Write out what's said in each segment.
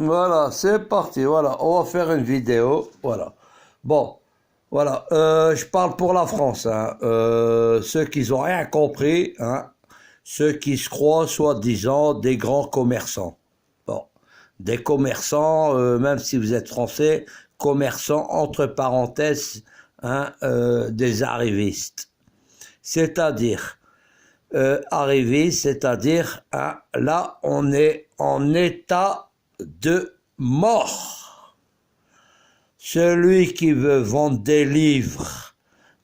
Voilà, c'est parti. Voilà, on va faire une vidéo. Voilà. Bon, voilà. Je parle pour la France. Hein. Ceux qui n'ont rien compris, hein. Ceux qui se croient, soi-disant, des grands commerçants. Bon, des commerçants, même si vous êtes français, commerçants entre parenthèses, hein, des arrivistes. C'est-à-dire, arrivistes, c'est-à-dire, hein, là, on est en état de mort. Celui qui veut vendre des livres,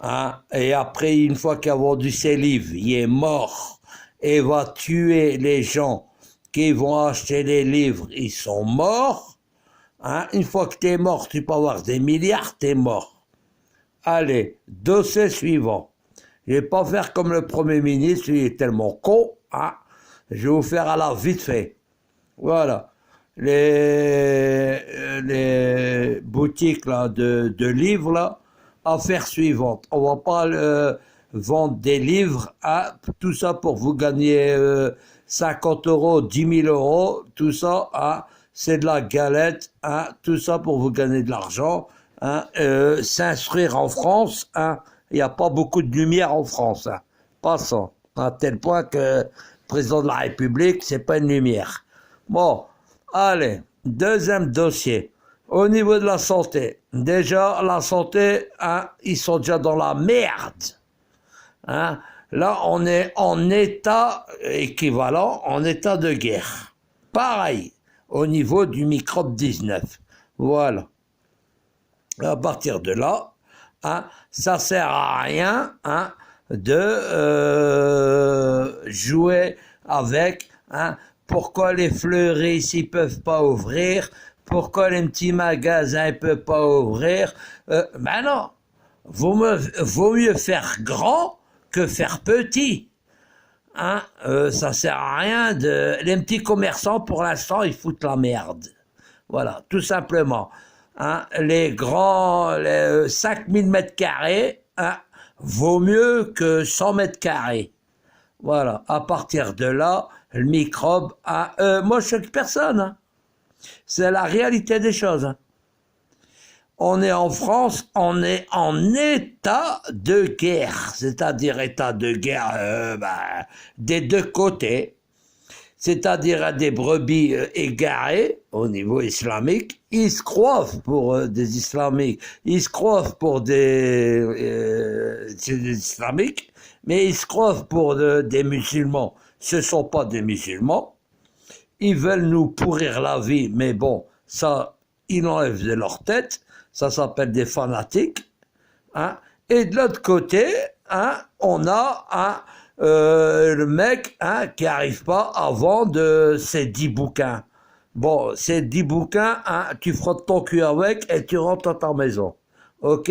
hein, et après, une fois qu'il a vendu ses livres, il est mort et va tuer les gens qui vont acheter les livres, ils sont morts. Hein, une fois que tu es mort, tu peux avoir des milliards, tu es mort. Allez, dossier suivant. Je ne vais pas faire comme le Premier ministre, il est tellement con. Hein, je vais vous faire à la vite fait. Voilà. Les boutiques là, de livres, là, affaire suivante. On va pas vendre des livres, hein, tout ça pour vous gagner 50 euros, 10 000 euros, tout ça, hein, c'est de la galette, hein, tout ça pour vous gagner de l'argent. Hein, s'instruire en France, hein, il n'y a pas beaucoup de lumière en France. Hein, passons, à tel point que le président de la République, c'est pas une lumière. Bon. Allez, deuxième dossier. Au niveau de la santé, déjà, la santé, hein, ils sont déjà dans la merde. Hein. Là, on est en état équivalent, en état de guerre. Pareil, au niveau du microbe 19. Voilà. À partir de là, hein, ça sert à rien, hein, de jouer avec... Hein, pourquoi les fleuristes ils peuvent pas ouvrir? Pourquoi les petits magasins ils peuvent pas ouvrir? Ben non, vaut mieux faire grand que faire petit. Hein, ça sert à rien de... Les petits commerçants pour l'instant ils foutent la merde. Voilà, tout simplement. Hein, les grands, les 5000 mètres carrés, hein, vaut mieux que 100 mètres carrés. Voilà, à partir de là, le microbe, moi je choque personne. Hein. C'est la réalité des choses. Hein. On est en France, on est en état de guerre, c'est-à-dire état de guerre des deux côtés, c'est-à-dire des brebis égarées au niveau islamique. Ils se croient pour des islamiques, ils se croient pour des islamiques, mais ils se croient pour des musulmans. Ce ne sont pas des musulmans. Ils veulent nous pourrir la vie, mais bon, ça, ils l'enlèvent de leur tête. Ça s'appelle des fanatiques. Hein. Et de l'autre côté, hein, on a le mec, hein, qui n'arrive pas à vendre ses 10 bouquins. Bon, ces 10 bouquins, hein, tu frottes ton cul avec et tu rentres à ta maison. Ok,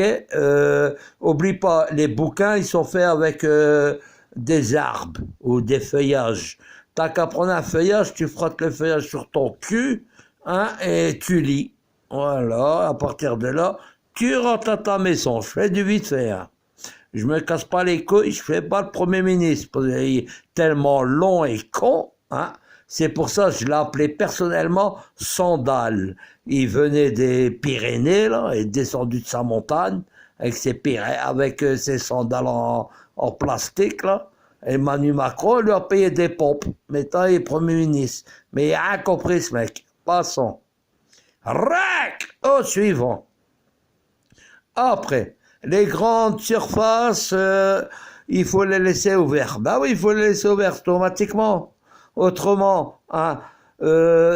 oublie pas, les bouquins, ils sont faits avec des arbres ou des feuillages. T'as qu'à prendre un feuillage, tu frottes le feuillage sur ton cul, hein, et tu lis. Voilà, à partir de là, tu rentres à ta maison. Je fais du vite fait. Hein. Je me casse pas les couilles, je fais pas le Premier ministre. Parce qu'il est tellement long et con, hein. C'est pour ça que je l'ai appelé personnellement Sandal. Il venait des Pyrénées, là, et descendu de sa montagne, avec ses sandales en plastique, là. Emmanuel Macron lui a payé des pompes. Maintenant, il est Premier ministre. Mais il a rien compris, ce mec. Passons. Rac! Au suivant. Après, les grandes surfaces, il faut les laisser ouvertes. Ben oui, il faut les laisser ouvertes automatiquement. Autrement, hein,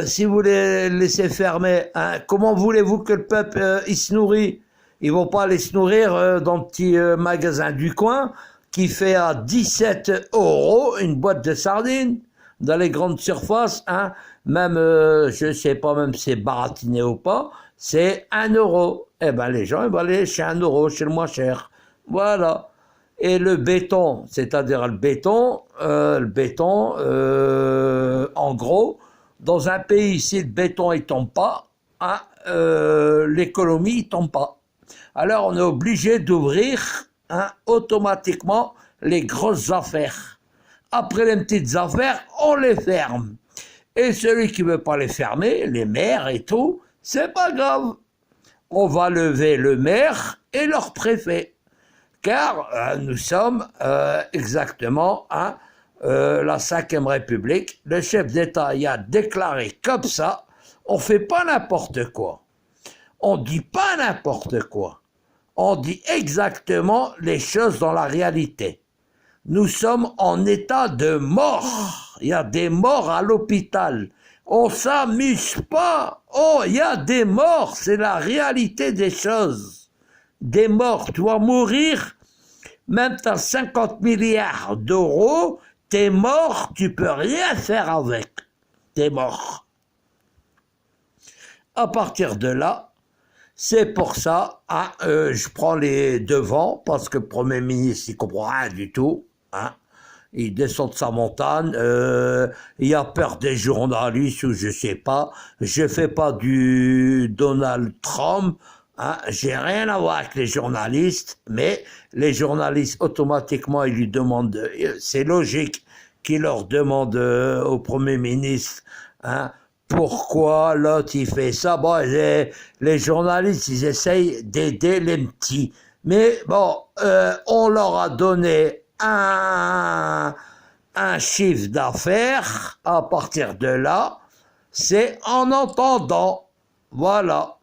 si vous les laissez fermer, hein, comment voulez-vous que le peuple il se nourrit? Ils vont pas aller se nourrir dans le petit magasin du coin qui fait à 17 € une boîte de sardines. Dans les grandes surfaces, hein, même, je sais pas même si c'est baratiné ou pas, c'est 1 €. Eh ben les gens ils vont aller chez 1 €, chez le moins cher. Voilà. Et le béton, c'est-à-dire le béton, en gros, dans un pays, si le béton ne tombe pas, hein, l'économie ne tombe pas. Alors on est obligé d'ouvrir, hein, automatiquement les grosses affaires. Après les petites affaires, on les ferme. Et celui qui veut pas les fermer, les maires et tout, c'est pas grave. On va lever le maire et leur préfet. Car nous sommes exactement la 5e République. Le chef d'État y a déclaré comme ça, on fait pas n'importe quoi. On dit pas n'importe quoi. On dit exactement les choses dans la réalité. Nous sommes en état de mort. Il y a des morts à l'hôpital. On s'amuse pas. Oh, il y a des morts. C'est la réalité des choses. Des morts. Tu vas mourir. Même tu as 50 milliards d'euros. T'es mort. Tu peux rien faire avec. T'es mort. À partir de là, c'est pour ça, je prends les devants, parce que le Premier ministre, il comprend rien du tout. Il descend de sa montagne, il a peur des journalistes, ou je sais pas. Je fais pas du Donald Trump, j'ai rien à voir avec les journalistes, mais les journalistes, automatiquement, ils lui demandent, c'est logique qu'ils leur demandent au Premier ministre, pourquoi l'autre il fait ça. Bon, les journalistes, ils essayent d'aider les petits. Mais bon, on leur a donné un chiffre d'affaires. À partir de là, c'est en entendant. Voilà.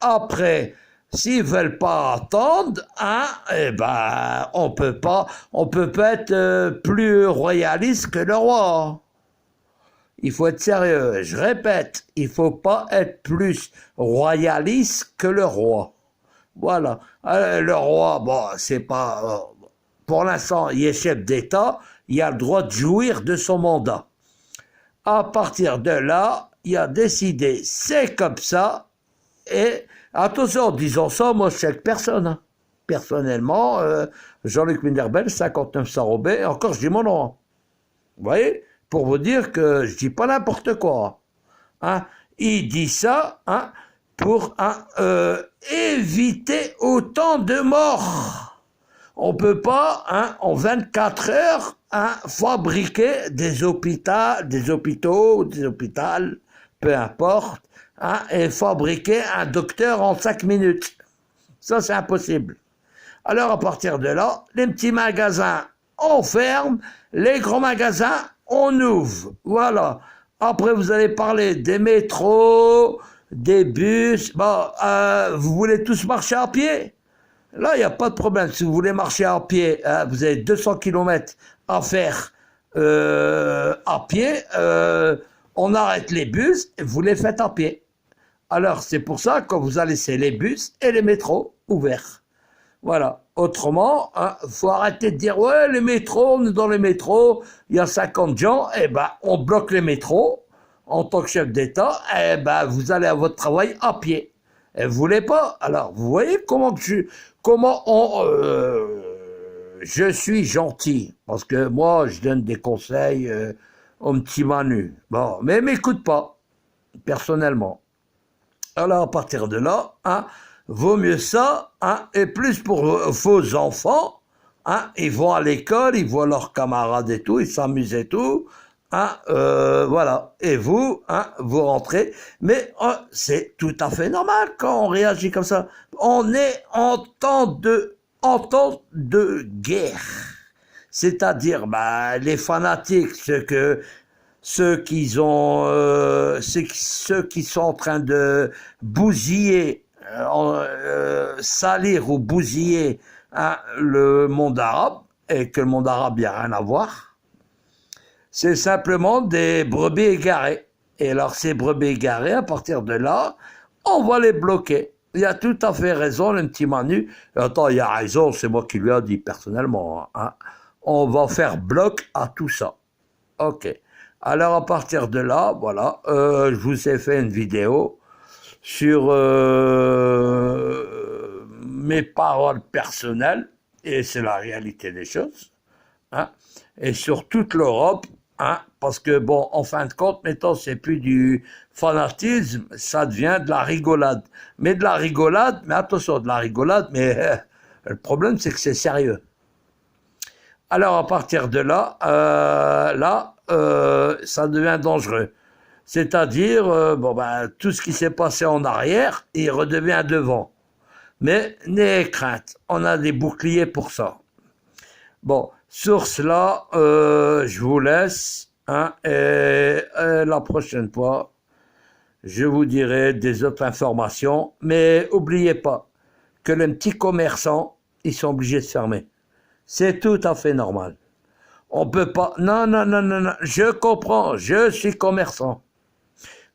Après, s'ils veulent pas attendre, eh ben, on peut pas être plus royaliste que le roi. Il faut être sérieux. Je répète, il faut pas être plus royaliste que le roi. Voilà. Le roi, bon, c'est pas... pour l'instant, il est chef d'État, il a le droit de jouir de son mandat. À partir de là, il a décidé, c'est comme ça, et attention, en disant ça, moi je sais que personne. Personnellement, Jean-Luc Minderbel, 59 Robert, encore je dis mon nom. Vous voyez? Pour vous dire que je dis pas n'importe quoi. Il dit ça pour éviter autant de morts. On peut pas, en 24 heures, fabriquer des hôpitaux, peu importe, et fabriquer un docteur en 5 minutes. Ça, c'est impossible. Alors, à partir de là, les petits magasins, on ferme, les grands magasins, on ouvre. Voilà. Après, vous allez parler des métros, des bus. Bon, vous voulez tous marcher à pied? Là, il n'y a pas de problème. Si vous voulez marcher à pied, vous avez 200 km à faire à pied. On arrête les bus et vous les faites à pied. Alors, c'est pour ça que vous allez laisser les bus et les métros ouverts. Voilà. Autrement, faut arrêter de dire, ouais, les métros, on est dans les métros, il y a 50 gens, eh ben, on bloque les métros, en tant que chef d'État, eh ben, vous allez à votre travail à pied. Et vous voulez pas? Alors, vous voyez je suis gentil, parce que moi, je donne des conseils au petit Manu. Bon, mais m'écoute pas, personnellement. Alors, à partir de là, vaut mieux ça, et plus pour vos enfants, ils vont à l'école, ils voient leurs camarades et tout, ils s'amusent et tout, voilà. Et vous, vous rentrez, mais c'est tout à fait normal quand on réagit comme ça. On est en temps de guerre, c'est-à-dire les fanatiques, ceux qui sont en train de bousiller, salir ou bousiller le monde arabe, et que le monde arabe n'a rien à voir, c'est simplement des brebis égarées. Et alors ces brebis égarées, à partir de là, on va les bloquer. Il a tout à fait raison, le petit Manu. Attends, il a raison, c'est moi qui lui ai dit personnellement. On va faire bloc à tout ça. Ok. Alors à partir de là, voilà, je vous ai fait une vidéo sur mes paroles personnelles, et c'est la réalité des choses, et sur toute l'Europe, parce que bon, en fin de compte, maintenant, c'est plus du fanatisme, ça devient de la rigolade. Mais attention, de la rigolade, mais le problème, c'est que c'est sérieux. Alors, à partir de là, ça devient dangereux. C'est-à-dire, tout ce qui s'est passé en arrière, il redevient devant. Mais n'ayez crainte, on a des boucliers pour ça. Bon, sur cela, je vous laisse, hein, et la prochaine fois, je vous dirai des autres informations, mais n'oubliez pas que les petits commerçants, ils sont obligés de fermer. C'est tout à fait normal. On peut pas... Non, non, non, non, non, je comprends, je suis commerçant.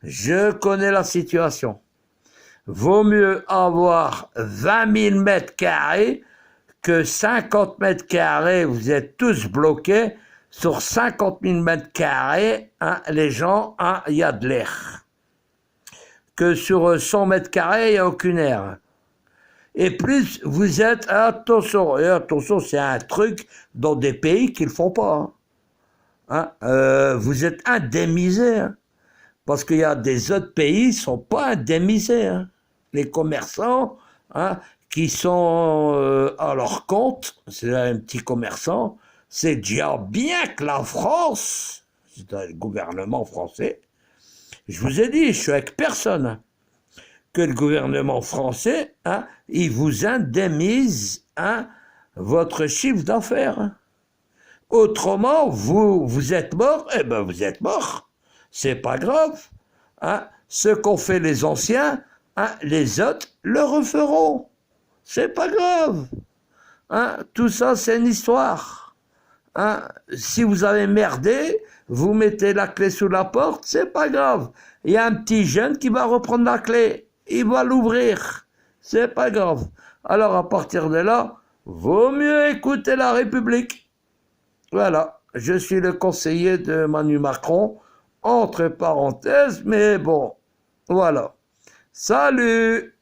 Je connais la situation. Vaut mieux avoir 20 000 mètres carrés que 50 mètres carrés, vous êtes tous bloqués. Sur 50 000 mètres carrés, hein, les gens, hein, il y a de l'air. Que sur 100 mètres carrés, il n'y a aucune air. Et plus vous êtes, attention, et attention, c'est un truc dans des pays qui ne le font pas. Hein. Vous êtes indemnisés. Hein. Parce qu'il y a des autres pays qui ne sont pas indemnisés. Hein. Les commerçants hein, qui sont à leur compte, c'est un petit commerçant, c'est déjà bien que la France, c'est le gouvernement français, je vous ai dit, je suis avec personne, hein, que le gouvernement français, hein, il vous indemnise hein, votre chiffre d'affaires. Hein. Autrement, vous êtes mort, eh ben vous êtes mort. C'est pas grave. Hein. Ce qu'ont fait les anciens, hein, les autres le referont. C'est pas grave. Hein. Tout ça, c'est une histoire. Hein. Si vous avez merdé, vous mettez la clé sous la porte, c'est pas grave. Il y a un petit jeune qui va reprendre la clé. Il va l'ouvrir. C'est pas grave. Alors, à partir de là, vaut mieux écouter la République. Voilà. Je suis le conseiller de Manu Macron. Entre parenthèses, mais bon, voilà. Salut!